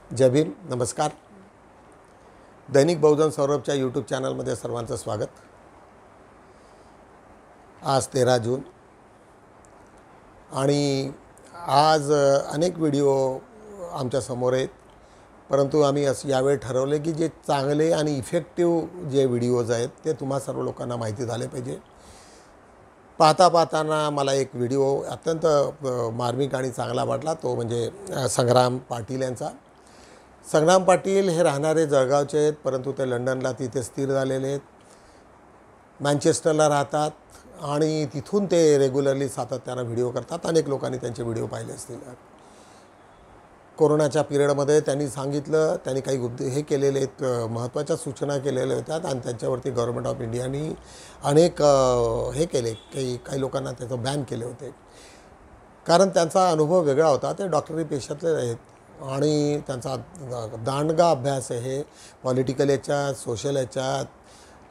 जय भीम, नमस्कार. दैनिक बहुजन सौरभच्या यूट्यूब चॅनलमध्ये सर्वांचं स्वागत. आज 13 जून आणि आज अनेक व्हिडिओ आमच्या समोर आहेत, परंतु आम्ही यावेळी ठरवले की जे चांगले आणि इफेक्टिव्ह जे व्हिडिओज आहेत ते तुम्हा सर्व लोकांना माहिती झाले पाहिजे. पाहताना मला एक व्हिडिओ अत्यंत मार्मिक आणि चांगला वाटला, तो म्हणजे संग्राम पाटील यांचा. संग्राम पाटील हे राहणारे जळगावचे आहेत, परंतु ते लंडनला तिथे स्थिर झालेले आहेत. मँचेस्टरला राहतात आणि तिथून ते रेग्युलरली सातत्यानं व्हिडिओ करतात. अनेक लोकांनी त्यांचे व्हिडिओ पाहिले असतील. कोरोनाच्या पिरियडमध्ये त्यांनी सांगितलं, त्यांनी काही हे केलेले आहेत, महत्त्वाच्या सूचना केलेल्या होत्या आणि त्यांच्यावरती गव्हर्नमेंट ऑफ इंडियानी अनेक हे केले, काही लोकांना त्याचं बॅन केले होते. कारण त्यांचा अनुभव वेगळा होता. ते डॉक्टरी पेशातले आहेत आणि त्यांचा दांडगा अभ्यास आहे. पॉलिटिकल याच्यात, सोशल याच्यात,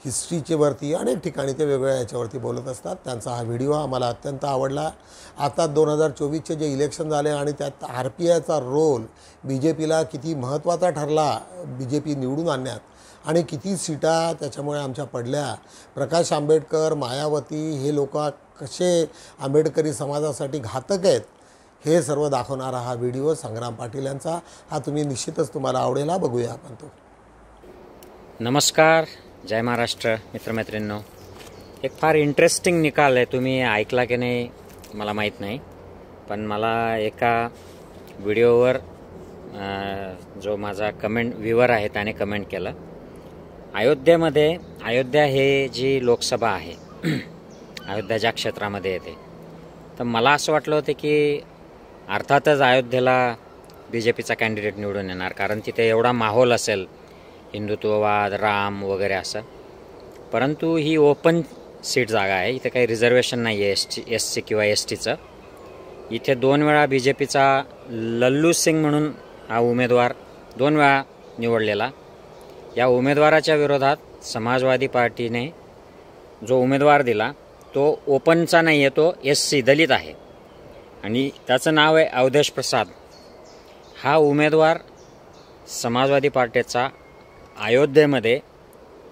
हिस्ट्रीचे वरती अनेक ठिकाणी ते वेगवेगळ्या याच्यावरती बोलत असतात. त्यांचा हा व्हिडिओ आम्हाला अत्यंत आवडला. आता 2024चे जे इलेक्शन झाले आणि त्यात RPIचा रोल BJPला किती महत्त्वाचा ठरला BJP निवडून आणण्यात आणि किती सीटा त्याच्यामुळे आमच्या पडल्या. प्रकाश आंबेडकर, मायावती हे लोक कसे आंबेडकरी समाजासाठी घातक आहेत हे सर्व दाखवणारा हा व्हिडिओ संग्राम पाटील यांचा. हा निश्चितच तुम्हाला आवडेल. बघूया आपण तो. नमस्कार, जय महाराष्ट्र मित्रमैत्रिणींनो. एक फार इंटरेस्टिंग निकाल आहे. तुम्ही ऐकला की नाही मला माहीत नाही, पण मला एका व्हिडिओवर जो माझा व्ह्यूवर आहे त्याने कमेंट केलं. अयोध्या हे जी लोकसभा आहे अयोध्या ज्या क्षेत्रामध्ये येते, तर मला असं वाटलं होतं की अर्थातच अयोध्येला BJPचा कॅन्डिडेट निवडून येणार, कारण तिथे एवढा माहोल असेल, हिंदुत्ववाद, राम वगैरे असं. परंतु ही ओपन सीट जागा आहे. इथे काही रिझर्वेशन नाही आहे SC किंवा STचं. इथे 2 वेळा BJPचा लल्लू सिंग म्हणून हा उमेदवार 2 वेळा निवडलेला. या उमेदवाराच्या विरोधात समाजवादी पार्टीने जो उमेदवार दिला तो ओपनचा नाही आहे, तो SC दलित आहे आणि त्याचं नाव आहे अवधेश प्रसाद. हा उमेदवार समाजवादी पार्टीचा अयोध्येमध्ये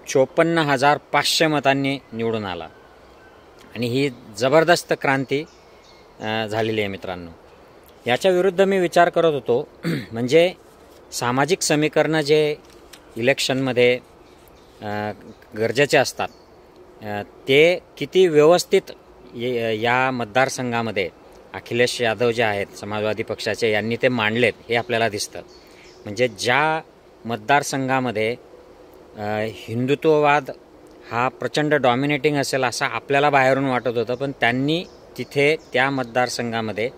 54,500 मतांनी निवडून आला आणि ही जबरदस्त क्रांती झालेली आहे मित्रांनो. याच्या विरुद्ध मी विचार करत होतो, म्हणजे सामाजिक समीकरणं जे इलेक्शनमध्ये गरजेचे असतात ते किती व्यवस्थित या मतदारसंघामध्ये अखिलेश यादव जे आहेत समाजवादी पक्षाचे यांनी ते मांडलेत हे आपल्याला दिसतं. म्हणजे ज्या मतदारसंघामध्ये हिंदुत्ववाद हा प्रचंड डॉमिनेटिंग असेल असं आपल्याला बाहेरून वाटत होतं, पण त्यांनी तिथे त्या मतदारसंघामध्ये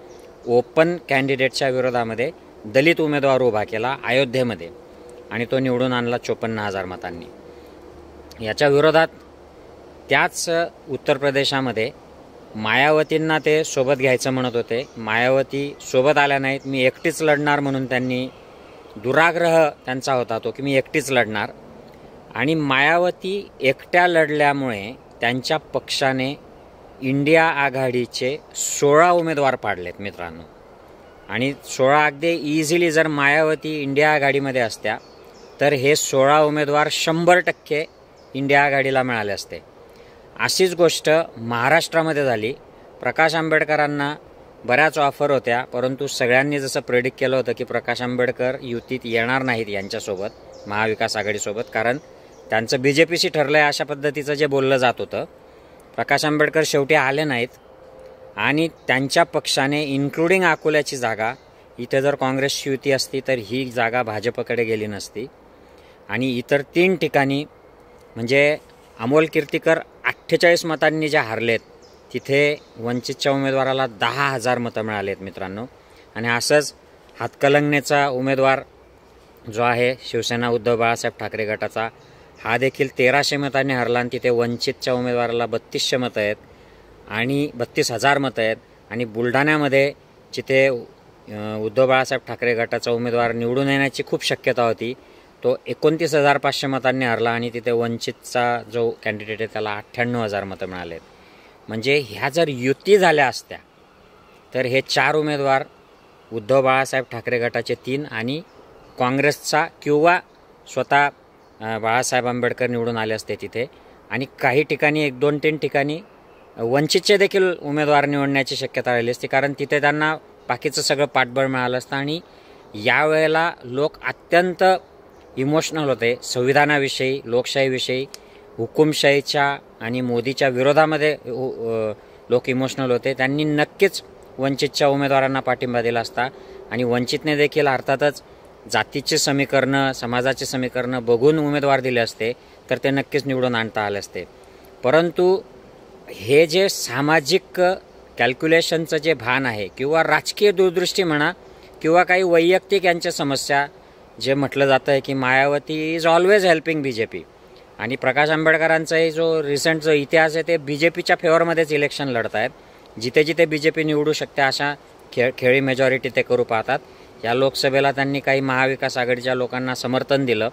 ओपन कॅन्डिडेटच्या विरोधामध्ये दलित उमेदवार उभा केला अयोध्येमध्ये आणि तो निवडून आणला 54,000 मतांनी. याच्या विरोधात त्याच उत्तर प्रदेशामध्ये मायावतींना ते सोबत घ्यायचं म्हणत होते. मायावती सोबत आल्या नाहीत. मी एकटीच लढणार म्हणून त्यांनी दुराग्रह त्यांचा होता तो की मी एकटीच लढणार. आणि मायावती एकट्या लढल्यामुळे त्यांच्या पक्षाने इंडिया आघाडीचे 16 उमेदवार पाडलेत मित्रांनो. आणि 16 अगदी इझिली जर मायावती इंडिया आघाडीमध्ये असत्या तर हे 16 उमेदवार 100% इंडिया आघाडीला मिळाले असते. अशीच गोष्ट महाराष्ट्रामध्ये झाली. प्रकाश आंबेडकरांना बऱ्याच ऑफर होत्या, परंतु सगळ्यांनी जसं प्रेडिक्ट केलं होतं की प्रकाश आंबेडकर युतीत येणार नाहीत यांच्यासोबत महाविकास आघाडीसोबत, कारण त्यांचं BJPशी ठरलं आहे अशा पद्धतीचं जे बोललं जात होतं. प्रकाश आंबेडकर शेवटी आले नाहीत आणि त्यांच्या पक्षाने इन्क्लुडिंग अकोल्याची जागा, इथे जर काँग्रेसची युती असती तर ही जागा भाजपकडे गेली नसती. आणि इतर 3 ठिकाणी म्हणजे अमोल कीर्तीकर 48 मतांनी जे हारलेत तिथे वंचितच्या उमेदवाराला 10,000 मतं मिळालेत मित्रांनो. आणि असंच हातकलंगणेचा उमेदवार जो आहे शिवसेना उद्धव बाळासाहेब ठाकरे गटाचा, हा देखील 1,300 मतांनी हरला आणि तिथे वंचितच्या उमेदवाराला 3200 मतं आहेत आणि 32,000 मतं आहेत. आणि बुलढाण्यामध्ये जिथे उद्धव बाळासाहेब ठाकरे गटाचा उमेदवार निवडून येण्याची खूप शक्यता होती, तो 29,500 मतांनी हरला आणि तिथे वंचितचा जो कॅन्डिडेट आहे त्याला 98,000 मतं मिळालेत. म्हणजे ह्या जर युती झाल्या असत्या तर हे 4 उमेदवार उद्धव बाळासाहेब ठाकरे गटाचे 3 आणि काँग्रेसचा किंवा स्वतः बाळासाहेब आंबेडकर निवडून आले असते तिथे, आणि काही ठिकाणी 1-2-3 ठिकाणी वंचितचे देखील उमेदवार निवडण्याची शक्यता राहिली असती, कारण तिथे त्यांना बाकीचं सगळं पाठबळ मिळालं असतं. आणि यावेळेला लोक अत्यंत इमोशनल होते संविधानाविषयी, लोकशाहीविषयी, हुकुमशाहीच्या आणि मोदीच्या विरोधामध्ये लोक इमोशनल होते. त्यांनी नक्कीच वंचितच्या उमेदवारांना पाठिंबा दिला असता, आणि वंचितने देखील अर्थातच जातीचे समीकरणं, समाजाचे समीकरणं बघून उमेदवार दिले असते तर ते नक्कीच निवडून आणता आले असते. परंतु हे जे सामाजिक कॅल्क्युलेशनचं जे भान आहे, किंवा राजकीय दूरदृष्टी म्हणा, किंवा काही वैयक्तिक यांच्या समस्या, जे म्हटलं जातं आहे की Mayawati is always helping BJP, आणि प्रकाश आंबेडकरांचाही जो रिसेंट जो इतिहास आहे ते BJPच्या फेवरमध्येच इलेक्शन लढत आहेत. जिथे जिथे BJP निवडू शकते अशा खेळी मेजॉरिटी ते करू पाहतात. या लोकसभेला त्यांनी काही महाविकास आघाडीच्या लोकांना समर्थन दिलं,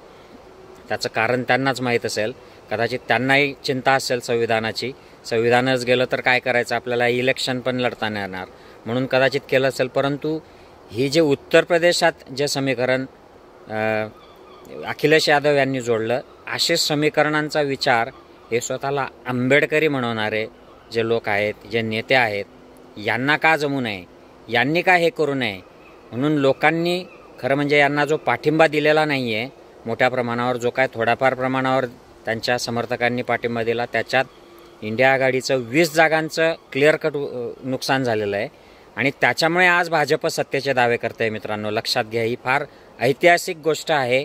त्याचं कारण त्यांनाच माहीत असेल. कदाचित त्यांनाही चिंता असेल संविधानाची, संविधानच गेलं तर काय करायचं, आपल्याला इलेक्शन पण लढता नाही येणार म्हणून कदाचित केलं असेल. परंतु ही जे उत्तर प्रदेशात जे समीकरण अखिलेश यादव यांनी जोडलं, असे समीकरणांचा विचार हे स्वतःला आंबेडकरी म्हणवणारे जे लोक आहेत, जे नेते आहेत, यांना का जमू नये, यांनी का हे करू नये. म्हणून लोकांनी खरं म्हणजे यांना जो पाठिंबा दिलेला नाही आहे मोठ्या प्रमाणावर, जो काय थोड्याफार प्रमाणावर त्यांच्या समर्थकांनी पाठिंबा दिला, त्याच्यात इंडिया आघाडीचं 20 जागांचं क्लिअर कट नुकसान झालेलं आहे. आणि त्याच्यामुळे आज भाजप सत्तेचे दावे करते आहे. मित्रांनो, लक्षात घ्या, ही फार ऐतिहासिक गोष्ट आहे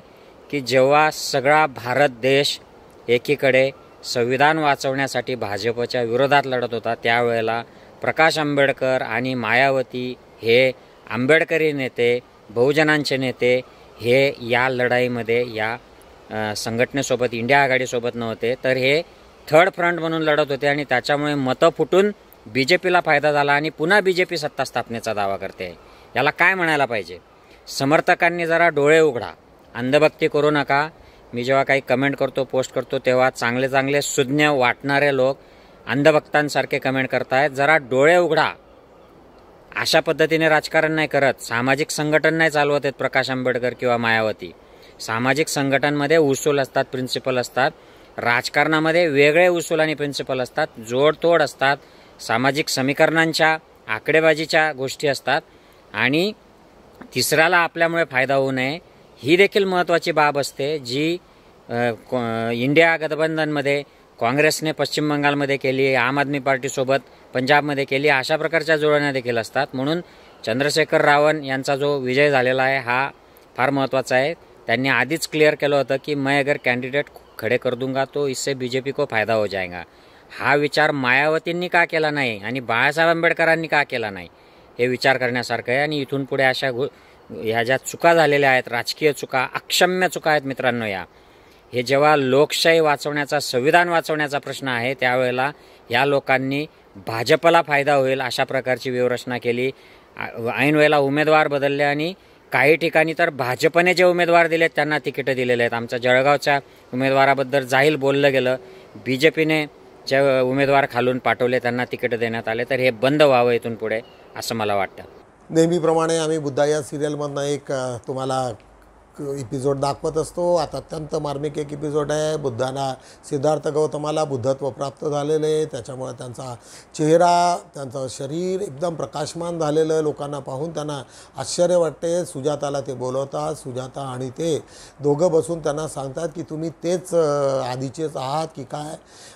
की जेव्हा सगळा भारत देश एकीकडे संविधान वाचवण्यासाठी भाजपच्या विरोधात लढत होता, त्यावेळेला प्रकाश आंबेडकर आणि मायावती हे आंबेडकरी नेते, बहुजनांचे नेते हे या लढाईमध्ये या संघटनेसोबत, इंडिया आघाडीसोबत नव्हते, तर हे थर्ड फ्रंट म्हणून लढत होते. आणि त्याच्यामुळे मतं फुटून BJPला फायदा झाला आणि पुन्हा BJP सत्ता स्थापनेचा दावा करते आहे. याला काय म्हणायला पाहिजे? समर्थकांनी जरा डोळे उघडा, अंधभक्ती करू नका. मी जेव्हा काही कमेंट करतो, पोस्ट करतो, तेव्हा चांगले चांगले सुज्ञ वाटणारे लोक अंधभक्तांसारखे कमेंट करतायत. जरा डोळे उघडा. अशा पद्धतीने राजकारण नाही करत, सामाजिक संघटन नाही चालवत आहेत प्रकाश आंबेडकर किंवा मायावती. सामाजिक संघटनांमध्ये उसूल असतात, प्रिन्सिपल असतात. राजकारणामध्ये वेगळे उसूल आणि प्रिन्सिपल असतात, जोडतोड असतात, सामाजिक समीकरणांच्या, आकडेबाजीच्या गोष्टी असतात. आणि तिसऱ्याला आपल्यामुळे फायदा होऊ नये ही देखील महत्त्वाची बाब असते, जी इंडिया गठबंधनमध्ये काँग्रेसने पश्चिम बंगालमध्ये केली, आम आदमी पार्टीसोबत पंजाबमध्ये केली, अशा प्रकारच्या जुळण्या देखील असतात. म्हणून चंद्रशेखर रावण यांचा जो विजय झालेला आहे हा फार महत्त्वाचा आहे. त्यांनी आधीच क्लिअर केलं होतं की मैं अगर कैंडिडेट खड़े कर दूंगा तो इससे BJP को फायदा हो जाएगा. हा विचार मायावतींनी का केला नाही आणि बाळासाहेब आंबेडकरांनी का केला नाही हे विचार करण्यासारखं आहे. आणि इथून पुढे अशा ह्या ज्या चुका झालेल्या आहेत, राजकीय चुका, अक्षम्य चुका आहेत मित्रांनो, हे जेव्हा लोकशाही वाचवण्याचा, संविधान वाचवण्याचा प्रश्न आहे, त्यावेळेला या लोकांनी भाजपला फायदा होईल अशा प्रकारची व्यूहरचना केली. ऐन वेळेला उमेदवार बदलले आणि काही ठिकाणी तर भाजपने जे उमेदवार दिलेत त्यांना तिकीटं दिलेले आहेत. आमच्या जळगावच्या उमेदवाराबद्दल जाहीर बोललं गेलं. BJPने जे उमेदवार खालून पाठवले त्यांना तिकीटं देण्यात आले. तर हे बंद व्हावं इथून पुढे असं मला वाटतं. नेहमीप्रमाणे आम्ही बुद्धा या सिरियलमधनं एक तुम्हाला एपिसोड दाखवत असतो. आता अत्यंत मार्मिक एक एपिसोड आहे. बुद्धाला, सिद्धार्थ गौतमाला बुद्धत्व प्राप्त झालेलं आहे, त्याच्यामुळे त्यांचा चेहरा, त्यांचं शरीर एकदम प्रकाशमान झालेलं, लोकांना पाहून त्यांना आश्चर्य वाटते. सुजाताला ते बोलवतात, सुजाता आणि ते दोघं बसून त्यांना सांगतात की तुम्ही तेच आधीचेच आहात की काय,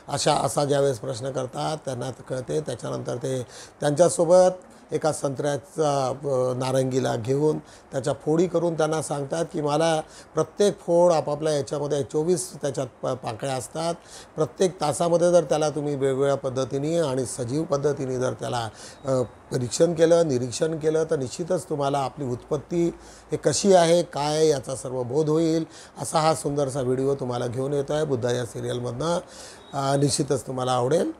असा ज्यावेळेस प्रश्न करतात त्यांना कळते. त्याच्यानंतर ते त्यांच्यासोबत एका संत्र्याचा नारंगीला घेऊन त्याच्या फोडी करून त्यांना सांगतात की मला प्रत्येक फोड आपापल्या याच्यामध्ये 24 त्याच्यात पाकळ्या असतात. प्रत्येक तासामध्ये जर त्याला तुम्ही वेगवेगळ्या पद्धतीने आणि सजीव पद्धतीने जर त्याला निरीक्षण केलं तर निश्चितच तुम्हाला आपली उत्पत्ती हे कशी आहे, काय, याचा सर्व बोध होईल. असा हा सुंदरसा व्हिडिओ तुम्हाला घेऊन येतो आहे बुद्धा या सिरियलमधनं. निश्चितच तुम्हाला आवडेल.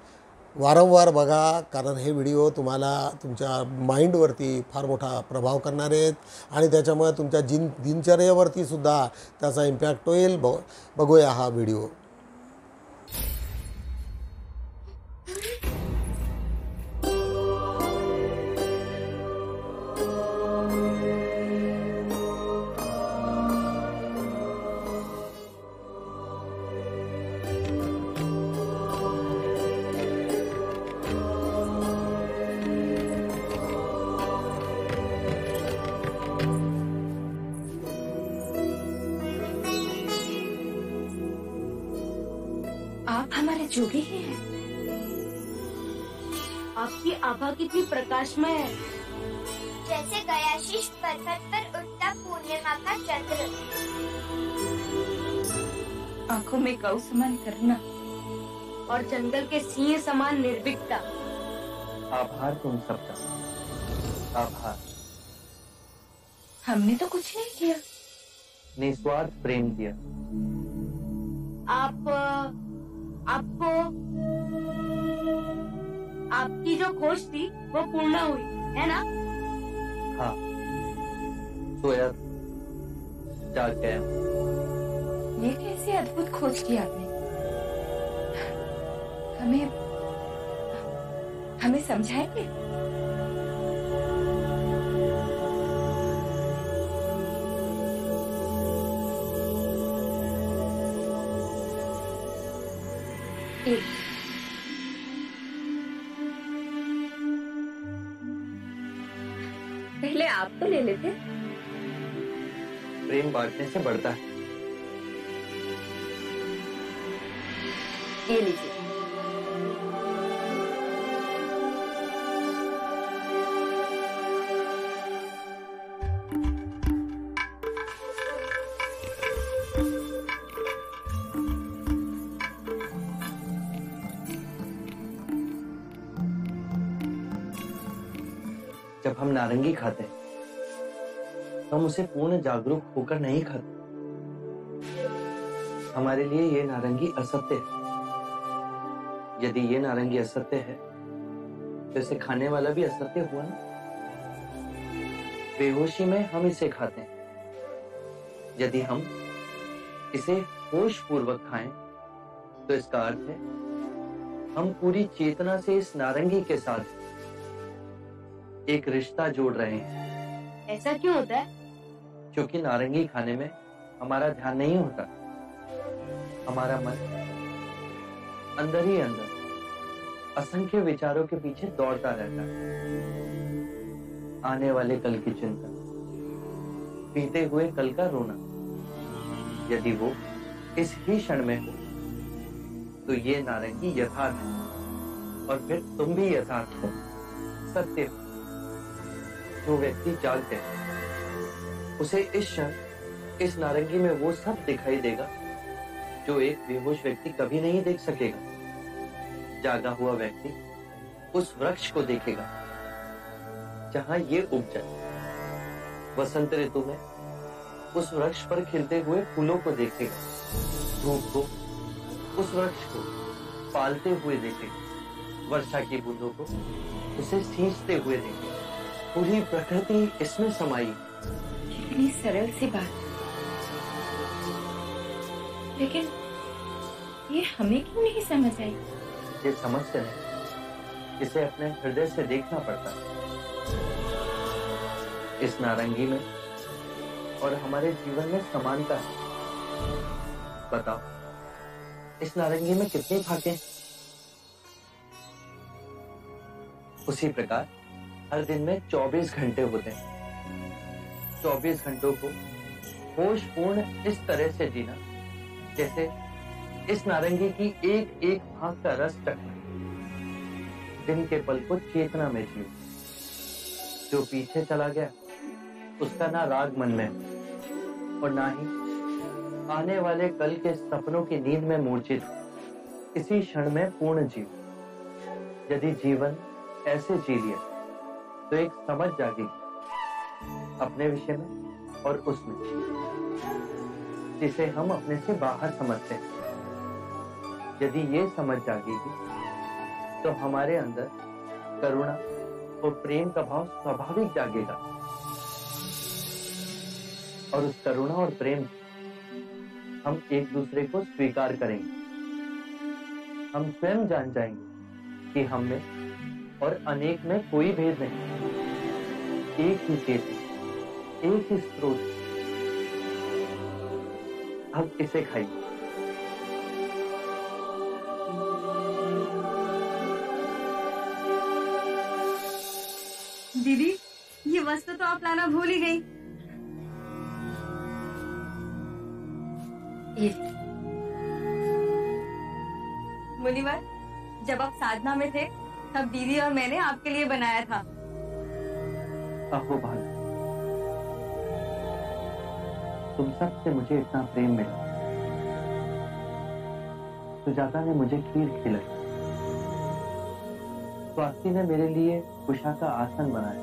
वारंवार बघा, कारण हे व्हिडिओ तुम्हाला तुमच्या माइंडवरती फार मोठा प्रभाव करणार आहेत आणि त्याच्यामुळे तुमच्या दिनचर्येवरती सुद्धा त्याचा इम्पॅक्ट होईल. बघूया हा व्हिडिओ. जोगी ही है। आपकी आभा कितनी प्रकाशमय है, जैसे गयाशीष पर्वत पर उठता पूर्णिमा का चंद्र। आंखों में गौ समान करना और जंगल के सिंह समान निर्भीकता। आभार तुम सबका, आभार। हमने तो कुछ नहीं किया। निस्वार्थ प्रेम दिया। आपको आपकी जो खोज थी वो पूर्ण हुई है ना? हाँ, सोया जाग गया। ये कैसे अद्भुत खोज की आपने। हमें समझाएंगे? पहले आप तो ले लेते। प्रेम बांटने से बढ़ता है। ये लीजिए। जब हम नारंगी खाते हैं हम उसे पूर्ण जागरूक होकर नहीं खाते। हमारे लिए ये नारंगी असत्य है। यदि ये नारंगी असत्य है तो इसे खाने वाला भी असत्य हुआ ना। बेहोशी में हम इसे खाते हैं। यदि हम इसे होश पूर्वक खाएं तो इसका अर्थ है हम पूरी चेतना से इस नारंगी के साथ एक रिश्ता जोड़ रहे हैं। ऐसा क्यों होता है? क्योंकि नारंगी खाने में हमारा ध्यान नहीं होता। हमारा मन अंदर ही अंदर असंख्य विचारों के पीछे दौड़ता रहता है। आने वाले कल की चिंता, बीते हुए कल का रोना। यदि वो इस ही क्षण में हो तो ये नारंगी यथार्थ है और फिर तुम भी यथार्थ हो, सत्य हो। जो व्यक्ति जागते है उसे इस क्षण इस नारंगी में वो सब दिखाई देगा जो एक बेहोश व्यक्ति कभी नहीं देख सकेगा। जागा हुआ व्यक्ति उस वृक्ष को देखेगा जहां ये उग जाए। वसंत ऋतु में उस वृक्ष पर खिलते हुए फूलों को देखेगा। धूप को उस वृक्ष को पालते हुए देखेगा। वर्षा की बूंदों को उसे सींचते हुए देखेगा। पूरी प्रकृति इसमें समाई। कितनी सरल सी बात, लेकिन ये हमें क्यों नहीं समझ आई? ये समझते नहीं, इसे अपने हृदय से देखना पड़ता है। इस नारंगी में और हमारे जीवन में समानता है। बताओ, इस नारंगी में कितनी भागे? उसी प्रकार हर दिन में 24 घंटे होते हैं। 24 घंटों को होशपूर्ण इस तरह से जीना जैसे इस नारंगी की एक एक भाग का रस चखना। दिन के पल को चेतना में जियो। जो पीछे चला गया उसका ना राग मन में और ना ही आने वाले कल के सपनों की नींद में मूर्छित हो। इसी क्षण में पूर्ण जियो। यदि जीवन ऐसे जी लिया तो एक समझ जागेगी अपने विषय में और उसमें, जिसे हम अपने से बाहर समझते हैं। यदि ये समझ जागेगी तो हमारे अंदर करुणा और प्रेम का भाव स्वाभाविक जागेगा और उस करुणा और प्रेम हम एक दूसरे को स्वीकार करेंगे। हम स्वयं जान जाएंगे कि हम में और अनेक में कोई भेद नहीं। एक ही चेतना, एक ही स्रोत। अब इसे खाइए। दीदी, ये वस्तु तो आप लाना भूल ही गई। मुनिवर, जब आप साधना में थे तब दीदी और मैंने आपके लिए बनाया था। अहो भानु, तुम सबसे मुझे इतना प्रेम मिला। सुजाता ने मुझे खीर खिलाई, स्वाति ने मेरे लिए उषा का आसन बनाया।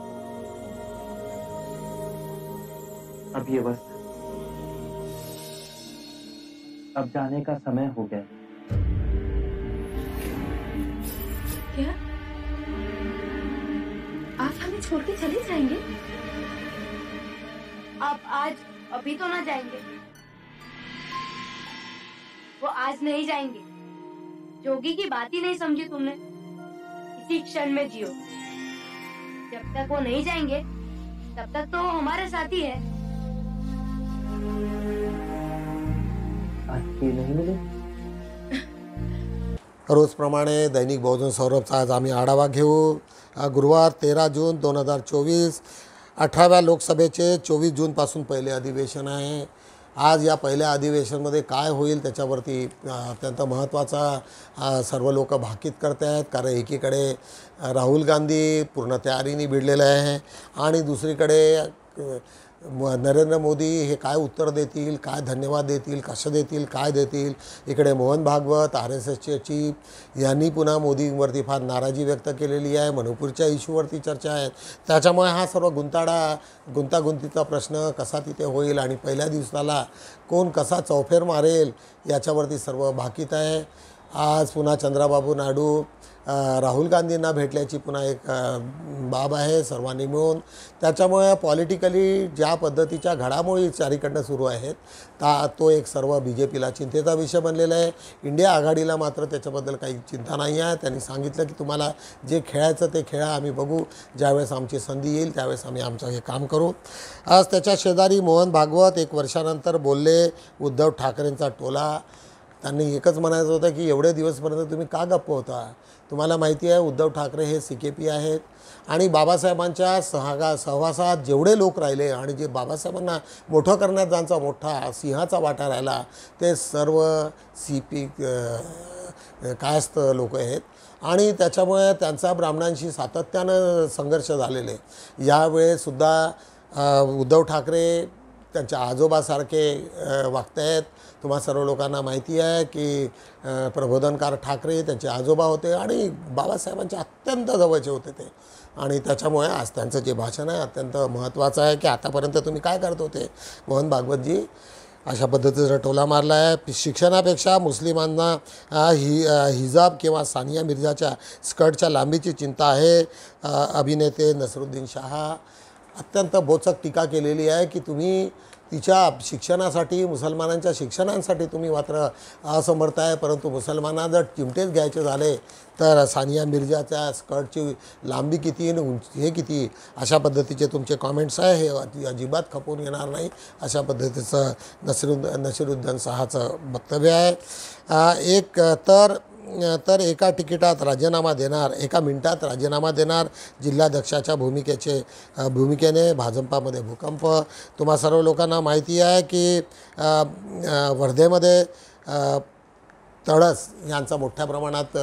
अब ये वस्त्र, अब जाने का समय हो गया। क्या आप हमें छोड़ के चले जाएंगे? आप आज अभी तो ना जाएंगे। वो आज नहीं जाएंगे। जोगी की बात ही नहीं समझी तुमने। इसी क्षण में जियो। जब तक वो नहीं जाएंगे तब तक तो हमारे साथ ही है। आज खीर नहीं मिली? रोजप्रमाणे दैनिक बहुजन सौरभचा आज आम्ही आढावा घेऊ। गुरुवार 13 जून 2024, 18व्या लोकसभेचे 24 जूनपासून पहिले अधिवेशन आहे। आज या पहिल्या अधिवेशनमध्ये काय होईल त्याच्यावरती अत्यंत महत्त्वाचा सर्व लोक भाकीत करत आहेत। कारण एकीकडे राहुल गांधी पूर्ण तयारीने भिडलेले आहे आणि दुसरीकडे नरेंद्र मोदी हे काय उत्तर देतील, काय धन्यवाद देतील, कसं देतील, काय देतील। इकडे मोहन भागवत RSSचे चीफ यांनी पुन्हा मोदींवरती फार नाराजी व्यक्त केलेली आहे। मणिपूरच्या इश्यूवरती चर्चा आहे। त्याच्यामुळे हा सर्व गुंतागुंतीचा प्रश्न कसा तिथे होईल आणि पहिल्या दिवसाला कोण कसा चौफेर मारेल याच्यावरती सर्व भाकीत आहे। आज पुन्हा चंद्राबाबू नायडू राहुल गांधींना भेटल्याची पुन्हा एक बाब आहे सर्वांनी मिळून। त्याच्यामुळे पॉलिटिकली ज्या पद्धतीच्या घडामोडी चारीकडनं सुरू आहेत तो एक सर्व BJPला चिंतेचा विषय बनलेला आहे। इंडिया आघाडीला मात्र त्याच्याबद्दल काही चिंता नाही आहे। त्यांनी सांगितलं की तुम्हाला जे खेळायचं ते खेळा, आम्ही बघू, ज्यावेळेस आमची संधी येईल त्यावेळेस आम्ही आमचं हे काम करू। आज त्याच्या शेजारी मोहन भागवत 1 वर्षानंतर बोलले। उद्धव ठाकरेंचा टोला, त्यांनी एकच म्हणायचं होतं की एवढे दिवसपर्यंत तुम्ही का गप्प होता? तुम्हाला माहिती आहे उद्धव ठाकरे हे CKP आहेत आणि बाबासाहेबांच्या सहवासात जेवढे लोक राहिले आणि जे बाबासाहेबांना मोठं करण्यात ज्यांचा मोठा सिंहाचा वाटा राहिला ते सर्व CP कायस्थ लोक आहेत आणि त्याच्यामुळे त्यांचा ब्राह्मणांशी सातत्यानं संघर्ष झालेले। यावेळेसुद्धा उद्धव ठाकरे त्यांच्या आजोबासारखे वागत आहेत। तुम्हा सर्व लोकांना माहिती आहे की प्रबोधनकार ठाकरे त्यांचे आजोबा होते आणि बाबासाहेबांचे अत्यंत जवळचे होते ते आणि त्याच्यामुळे आज त्यांचं जे भाषण आहे अत्यंत महत्त्वाचं आहे की आतापर्यंत तुम्ही काय करत होते। मोहन भागवतजी अशा पद्धतीचा टोला मारला आहे। शिक्षणापेक्षा मुस्लिमांना हिजाब किंवा सानिया मिर्झाच्या स्कर्टच्या लांबीची चिंता आहे। अभिनेते नसरुद्दीन शाह अत्यंत बोचक टीका केलेली आहे की तुम्ही तिच्या शिक्षणासाठी मुसलमानांच्या शिक्षणांसाठी तुम्ही मात्र असमर्थ आहे, परंतु मुसलमानांना जर चिमटेच घ्यायचे झाले तर सानिया मिर्झाच्या स्कर्टची लांबी किती आणि हे किती अशा पद्धतीचे तुमचे कॉमेंट्स आहे हे अजिबात खपून येणार नाही अशा पद्धतीचं नसिरुद्दीन शाहचं वक्तव्य आहे। तर एका तिकिटात राजीनामा देणार, एका मिनिटात राजीनामा देणार जिल्हाध्यक्षाच्या भूमिकेने भाजपामध्ये भूकंप। तुम्हा सर्व लोकांना माहिती आहे की वर्धेमध्ये तडस यांचा मोठ्या प्रमाणात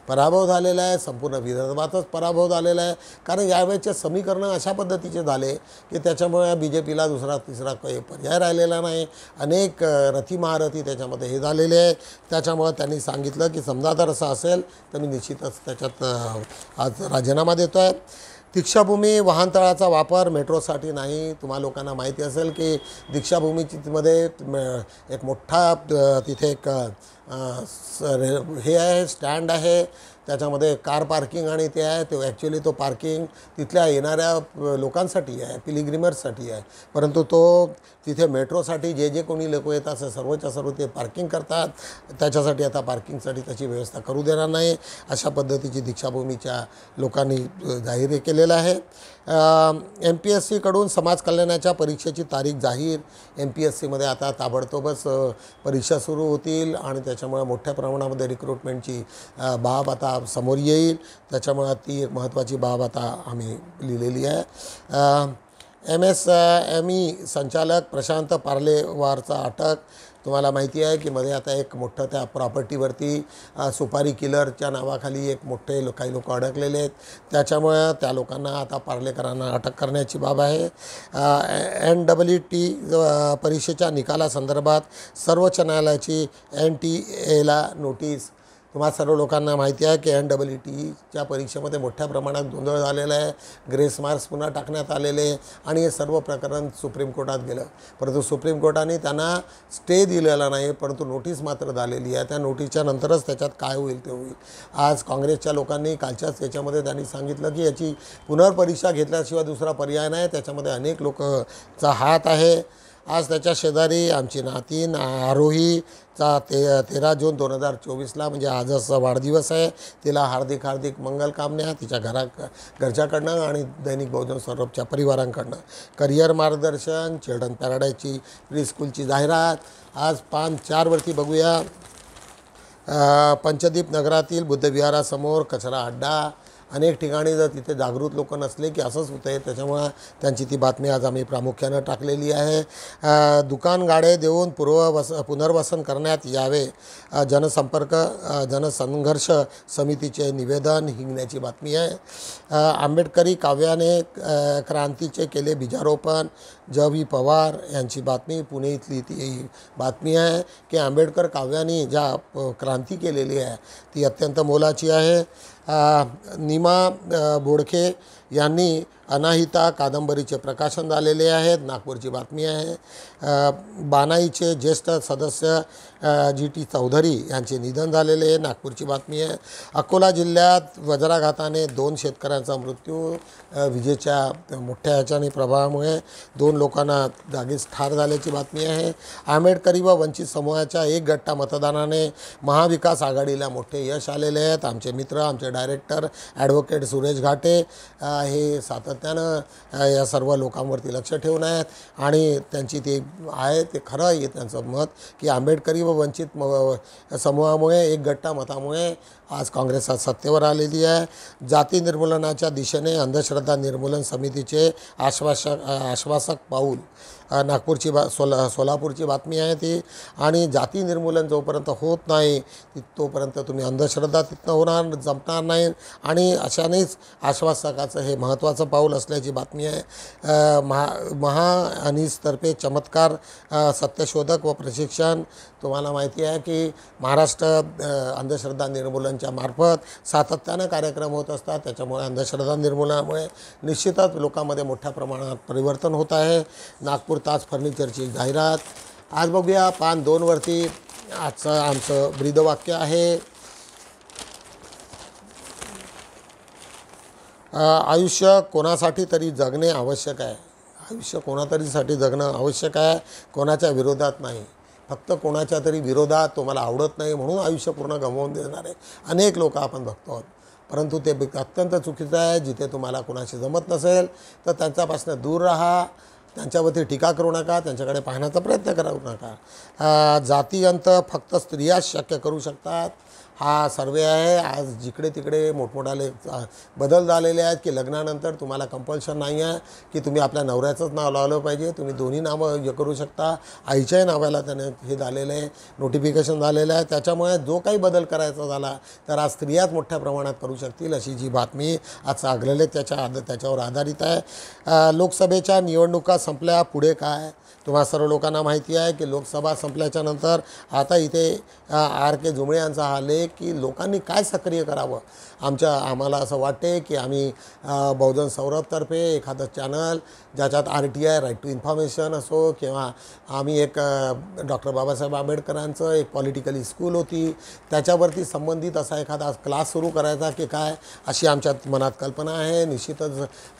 पराभव झालेला आहे। संपूर्ण विदर्भातच पराभव झालेला आहे कारण यावेळेचे समीकरणं अशा पद्धतीचे झाले की त्याच्यामुळे BJPला दुसरा तिसरा काही पर्याय राहिलेला नाही। अनेक रथी महारथी त्याच्यामध्ये हे झालेले आहे। त्याच्यामुळे त्यांनी सांगितलं की समजा जर असं असेल तर मी निश्चितच त्याच्यात आज राजीनामा देतो आहे। दीक्षाभूमी वाहनतळाचा वापर मेट्रोसाठी नाही। तुम्हा लोकांना माहिती असेल की दीक्षाभूमीमध्ये एक मोठा तिथे एक हे आहे स्टँड आहे, त्याच्यामध्ये कार पार्किंग आणि ते आहे ते ॲक्च्युली तो पार्किंग तिथल्या येणाऱ्या लोकांसाठी आहे, पिलिग्रिमर्ससाठी आहे, परंतु तो तिथे मेट्रोसाठी जे कोणी लोक येतात असं सर्वच्या सर्व ते पार्किंग करतात। त्याच्यासाठी आता पार्किंगसाठी त्याची व्यवस्था करू देणार नाही अशा पद्धतीची दीक्षाभूमीच्या लोकांनी जाहीर केलेलं आहे। MPSCकडून समाज कल्याणाच्या परीक्षेची तारीख जाहीर। MPSCमध्ये आता ताबडतोबच परीक्षा सुरू होतील आणि त्याच्यामुळे मोठ्या प्रमाणामध्ये रिक्रुटमेंटची बाब आता समोर येईल। त्याच्यामुळे ती एक महत्त्वाची बाब आता आम्ही लिहिलेली आहे। MSME संचालक प्रशांत पार्लेवारचा अटक. तुम्हाला माहिती आहे की मध्ये आता एक मोठं त्या प्रॉपर्टीवरती सुपारी किलरच्या नावाखाली एक मोठे काही लोक अडकलेले आहेत. त्याच्यामुळे त्या लोकांना आता पार्लेकरांना अटक करण्याची बाब आहे. NEET परीक्षेच्या निकालासंदर्भात सर्वोच्च न्यायालयाची NTA नोटीस. तुम्हा सर्व लोकांना माहिती आहे की NEETच्या परीक्षेमध्ये मोठ्या प्रमाणात गोंधळ झालेला आहे. ग्रेस मार्क्स पुन्हा टाकण्यात आलेले आणि हे सर्व प्रकरण सुप्रीम कोर्टात गेलं. परंतु सुप्रीम कोर्टाने त्यांना स्टे दिलेला नाही, परंतु नोटीस मात्र झालेली आहे. त्या नोटीसच्या नंतरच त्याच्यात काय होईल ते होईल. आज काँग्रेसच्या लोकांनी कालच्याच त्याच्यामध्ये त्यांनी सांगितलं की याची पुनर्परीक्षा घेतल्याशिवाय दुसरा पर्याय नाही. त्याच्यामध्ये अनेक लोकचा हात आहे. आज त्याच्या शेजारी आमची नातीन आरोहीचा 13 जून 2024ला म्हणजे आजच वाढदिवस आहे. तिला हार्दिक मंगलकामना तिच्या घरच्याकडनं आणि दैनिक बहुजन सौरभच्या परिवारांकडनं. करिअर मार्गदर्शन, चिल्ड्रन पॅराडाईजची प्री स्कूलची जाहिरात. आज 5-4वरती बघूया. पंचदीप नगरातील बुद्धविहारासमोर कचरा अड्डा. अनेक ठिकाणी जर तिथे जागृत लोक नसले की असंच होतं आहे. त्याच्यामुळं त्यांची ती बातमी आज आम्ही प्रामुख्यानं टाकलेली आहे. दुकान गाडे देऊन पुनर्वसन करण्यात यावे. जनसंघर्ष समितीचे निवेदन हिंगण्याची बातमी आहे. आंबेडकरी काव्याने क्रांतीचे केले बीजारोपण. J.V. पवार यांची बातमी. पुणे इथली ती बातमी आहे की आंबेडकर काव्याने ज्या क्रांती केलेली आहे ती अत्यंत मोलाची आहे. नीमा बोडखे यांनी अनाहिता कादंबरीचे प्रकाशन झालेले आहेत. नागपूरची बातमी आहे. बानाईचे ज्येष्ठ सदस्य GT चौधरी यांचे निधन झालेले आहे. नागपूरची बातमी आहे. अकोला जिल्ह्यात वज्राघाताने 2 शेतकऱ्यांचा मृत्यू. विजेच्या मोठ्या ह्याच्याने प्रभावामुळे 2 लोकांना जागीच ठार झाल्याची बातमी आहे. आंबेडकरी व वंचित समूहाच्या 1 गट्टा मतदानाने महाविकास आघाडीला मोठे यश आलेले आहेत. आमचे मित्र, आमचे डायरेक्टर ॲडव्होकेट सुरेश घाटे हे सातत्यानं या सर्व लोकांवरती लक्ष ठेवून आहेत आणि त्यांची ते आहे ते खरं आहे त्यांचं मत की आंबेडकरी व वंचित समूहामुळे 1 गट्टा मतामुळे आज काँग्रेस सत्तेवर आलेली आहे. जाती निर्मूलनाच्या दिशेने अंधश्रद्धा निर्मूलन समितीचे आश्वासक पाऊल. नागपूरची सोलापूरची बातमी आहे ती. आणि जाती निर्मूलन जोपर्यंत होत नाही तोपर्यंत तुम्ही अंधश्रद्धा तिथनं जमणार नाही आणि अशानेच आश्वासकाचं हे महत्त्वाचं पाऊल असल्याची बातमी आहे. महाअनिसतर्फे चमत्कार सत्यशोधक व प्रशिक्षण. तुम्हाला माहिती आहे की महाराष्ट्र अंधश्रद्धा निर्मूलनच्या मार्फत सातत्यानं कार्यक्रम होत असतात. त्याच्यामुळे अंधश्रद्धा निर्मूलनामुळे निश्चितच लोकांमध्ये मोठ्या प्रमाणात परिवर्तन होत आहे. नागपूर ताज फर्निचरची जाहिरात. आज बघूया 5-2वरती आजचं आमचं ब्रीदवाक्य आहे. आयुष्य कोणासाठी तरी जगणे आवश्यक आहे. आयुष्य कोणातरीसाठी जगणं आवश्यक आहे, कोणाच्या विरोधात नाही. फक्त कोणाच्या तरी विरोधात तुम्हाला आवडत नाही म्हणून आयुष्य पूर्ण गमावून देणारे अनेक लोक आपण बघतो आहोत. परंतु ते अत्यंत चुकीचं आहे. जिथे तुम्हाला कोणाशी जमत नसेल तर त्यांच्यापासून दूर राहा. त्यांच्यावरती टीका करू नका. त्यांच्याकडे पाहण्याचा प्रयत्न करू नका. जाती अंत फक्त स्त्रियाच शक्य करू शकतात हा सर्वे आहे. आज जिकडे तिकडे मोठमोठाले बदल झालेले आहेत की लग्नानंतर तुम्हाला कंपल्शन नाही आहे की तुम्ही आपल्या नवऱ्याचंच नाव लावलं पाहिजे. तुम्ही दोन्ही नावं हे करू शकता. आईच्याही नावाला त्याने हे झालेलं आहे, नोटिफिकेशन झालेलं आहे. त्याच्यामुळे जो काही बदल करायचा झाला तर आज स्त्रियाच मोठ्या प्रमाणात करू शकतील अशी जी बातमी आज आगलेले त्याच्यावर आधारित आहे. लोकसभेच्या निवडणुका संपल्या, पुढे काय? तुम्हा सर्व लोकांना माहिती आहे की लोकसभा संपल्याच्या नंतर आता इथे RK जुमळे यांचा हा लेख की लोकांनी काय सक्रिय करावं. आम्हाला असं वाटते की आम्ही बहुजन सौरभतर्फे एखादं चॅनल ज्याच्यात RTI राईट टू इन्फॉर्मेशन असो किंवा आम्ही एक डॉक्टर बाबासाहेब आंबेडकरांचं एक पॉलिटिकली स्कूल होती त्याच्यावरती संबंधित असा एखादा क्लास सुरू करायचा की काय अशी आमच्या मनात कल्पना आहे. निश्चितच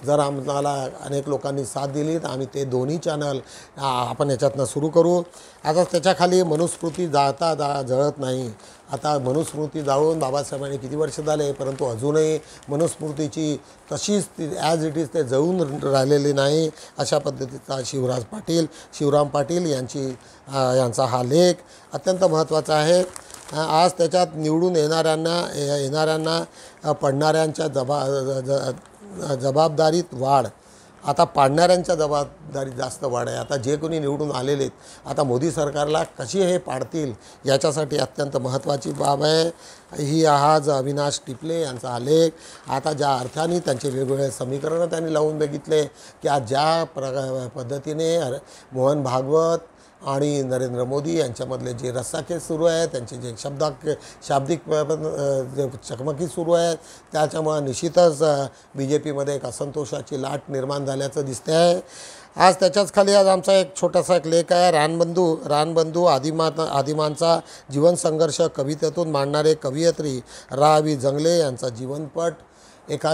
जर आम्हाला अनेक लोकांनी साथ दिली तर आम्ही ते दोन्ही चॅनल आपण याच्यातनं सुरू करू. आता त्याच्याखाली मनुस्मृती जळत नाही. आता मनुस्मृती जाळून बाबासाहेबांनी किती वर्ष झाले परंतु अजूनही मनुस्मृतीची तशीच ॲज इट इज ते जळून राहिलेली नाही. अशा पद्धतीचा शिवराम पाटील यांचा हा लेख अत्यंत महत्त्वाचा आहे. आज त्याच्यात निवडून येणाऱ्यांना पडणाऱ्यांच्या जबाबदारीत वाढ आता पाडणाऱ्यांच्या जबाबदारी जास्त वाढ आहे. आता जे कोणी निवडून आलेले आहेत, आता मोदी सरकारला कशी हे पाडतील याच्यासाठी अत्यंत महत्त्वाची बाब आहे ही. आज अविनाश टिपले यांचा हा लेख. आता ज्या अर्थाने त्यांचे वेगवेगळे समीकरणं त्यांनी लावून बघितले की आज ज्या पद्धतीने मोहन भागवत आणि नरेंद्र मोदी यांच्यामधले जे रस्साखेच सुरू आहे, त्यांचे जे शाब्दिक चकमकी सुरू आहेत, त्याच्यामुळे निश्चितच BJPमध्ये एक असंतोषाची लाट निर्माण झाल्याचं दिसते आहे. आज त्याच्याच खाली आज आमचा एक छोटासा एक लेख आहे. रानबंधू आदिमांचा जीवनसंघर्ष कवितेतून मांडणारे कवयित्री रा.वि. जंगले यांचा जीवनपट. एका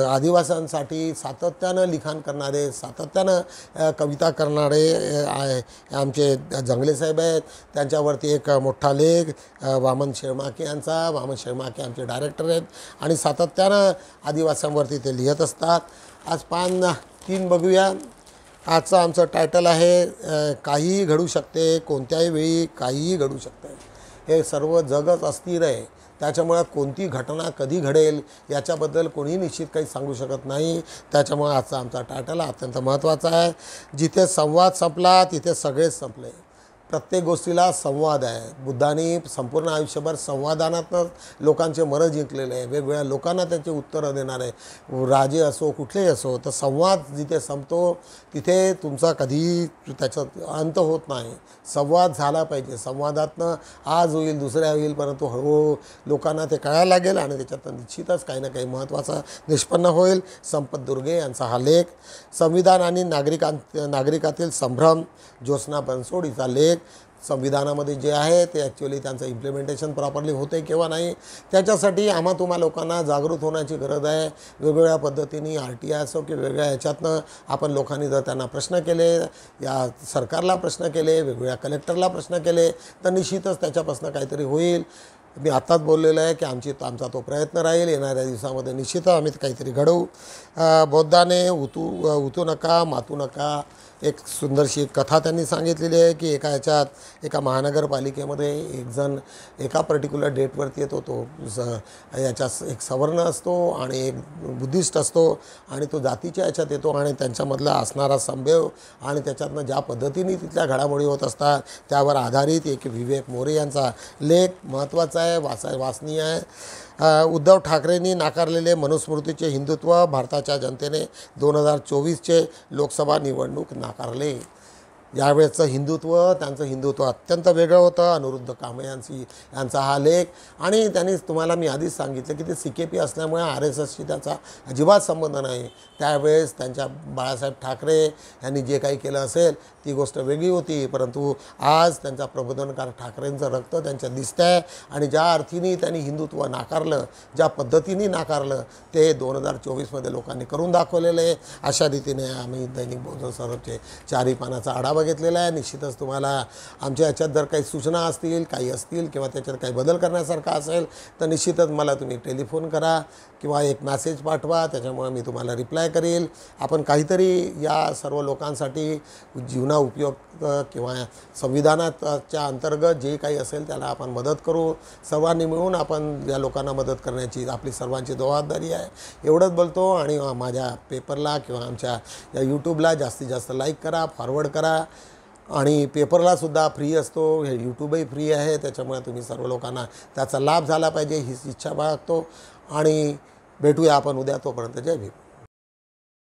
आदिवासींसाठी सातत्यानं लिखाण करणारे, सातत्यानं कविता करणारे आमचे जंगले साहेब आहेत. त्यांच्यावरती एक मोठा लेख वामन शेळमाके यांचा. वामन शेळमाके आमचे डायरेक्टर आहेत आणि सातत्यानं आदिवासींवरती ते लिहित असतात. आज पान 3 बघूया. आजचं आमचं टायटल आहे काहीही घडू शकते, कोणत्याही वेळी काहीही घडू शकते. हे सर्व जगच अस्थिर आहे, त्याच्यामुळे कोणती घटना कधी घडेल याच्याबद्दल कोणी निश्चित काही सांगू शकत नाही. त्याच्यामुळे आजचा आमचा टायटल अत्यंत महत्त्वाचा आहे. जिथे संवाद संपला तिथे सगळेच संपले. प्रत्येक गोष्टीला संवाद आहे. बुद्धांनी संपूर्ण आयुष्यभर संवादानातच लोकांचे मनं जिंकलेले आहे. वेगवेगळ्या लोकांना त्यांचे उत्तरं देणारे राजे असो कुठलेही असो, तर संवाद जिथे संपतो तिथे तुमचा कधीही त्याच्यात अंत होत नाही. संवाद झाला पाहिजे. संवादातनं आज होईल, दुसऱ्या होईल, परंतु हळूहळू लोकांना ते कळायला लागेल आणि त्याच्यातनं निश्चितच काही ना काही महत्त्वाचं निष्पन्न होईल. संपत दुर्गे यांचा हा लेख. संविधान आणि नागरिकातील संभ्रम. ज्योत्स्ना बनसोडीचा लेख. संविधानामध्ये जे आहे ते ॲक्च्युअली त्यांचं इम्प्लिमेंटेशन प्रॉपरली होते किंवा नाही, त्याच्यासाठी तुम्हा लोकांना जागृत होण्याची गरज आहे. वेगवेगळ्या पद्धतीने RTI असो की वेगळ्या ह्याच्यातनं आपण लोकांनी जर त्यांना प्रश्न केले, या सरकारला प्रश्न केले, वेगवेगळ्या कलेक्टरला प्रश्न केले, तर निश्चितच त्याच्यापासून काहीतरी होईल. मी आत्ताच बोललेलं आहे की आमचा तो प्रयत्न राहील. येणाऱ्या दिवसामध्ये निश्चितच आम्ही काहीतरी घडवू. बौद्धाने उतू नका मातू नका एक सुंदरशी कथा त्यांनी सांगितलेली आहे की एका महानगरपालिकेमध्ये एक जण एका पर्टिक्युलर डेटवरती येतो. तो याच्या एक सवर्ण असतो आणि एक बुद्धिस्ट असतो आणि तो जातीच्या याच्यात येतो आणि त्यांच्यामधला असणारा संभेव आणि त्याच्यातनं ज्या पद्धतीने तिथल्या घडामोडी होत असतात त्यावर आधारित एक विवेक मोरे यांचा लेख महत्त्वाचा आहे, वाचनीय आहे. उद्धव ठाकरेंनी नाकारलेले मनुस्मृतीचे हिंदुत्व. भारताच्या जनतेने 2024चे लोकसभा निवडणूक नाकारले. यावेळेचं त्यांचं हिंदुत्व अत्यंत वेगळं होतं. अनिरुद्ध कांबळे यांचा हा लेख. आणि त्यांनी तुम्हाला मी आधीच सांगितलं की ते CKP असल्यामुळे RSSशी त्याचा अजिबात संबंध नाही. त्यावेळेस त्यांच्या बाळासाहेब ठाकरे यांनी जे काही केलं असेल ती गोष्ट वेगळी होती, परंतु आज त्यांचा प्रबोधनकार ठाकरेंचं रक्त त्यांच्यात दिसतं आहे आणि ज्या अर्थीने त्यांनी हिंदुत्व नाकारलं, ज्या पद्धतीने नाकारलं ते 2024मध्ये लोकांनी करून दाखवलेलं आहे. अशा रीतीने आम्ही दैनिक बौद्ध सौरभचे 4 पानाचा आढावा घेतलेला आहे. निश्चितच तुम्हाला आमच्या याच्यात जर काही सूचना असतील, काही असतील किंवा त्याच्यात काही बदल करण्यासारखा असेल तर निश्चितच मला तुम्ही टेलिफोन करा किंवा एक मेसेज पाठवा. त्याच्यामुळे मी तुम्हाला रिप्लाय करेल. आपण काहीतरी या सर्व लोकांसाठी जीवना उपयोग किंवा संविधानाच्या अंतर्गत जे काही असेल त्याला आपण मदत करू. सर्वांनी मिळून आपण या लोकांना मदत करण्याची आपली सर्वांची जबाबदारी आहे. एवढंच बोलतो आणि माझ्या पेपरला किंवा आमच्या या यूट्यूबला जास्तीत जास्त लाईक करा, फॉरवर्ड करा आणि पेपरलासुद्धा फ्री असतो. हे यूट्यूबही फ्री आहे, त्याच्यामुळे तुम्ही सर्व लोकांना त्याचा लाभ झाला पाहिजे हीच इच्छा बाळगतो आणि भेटूया आपण उद्या. तोपर्यंत जय भीम.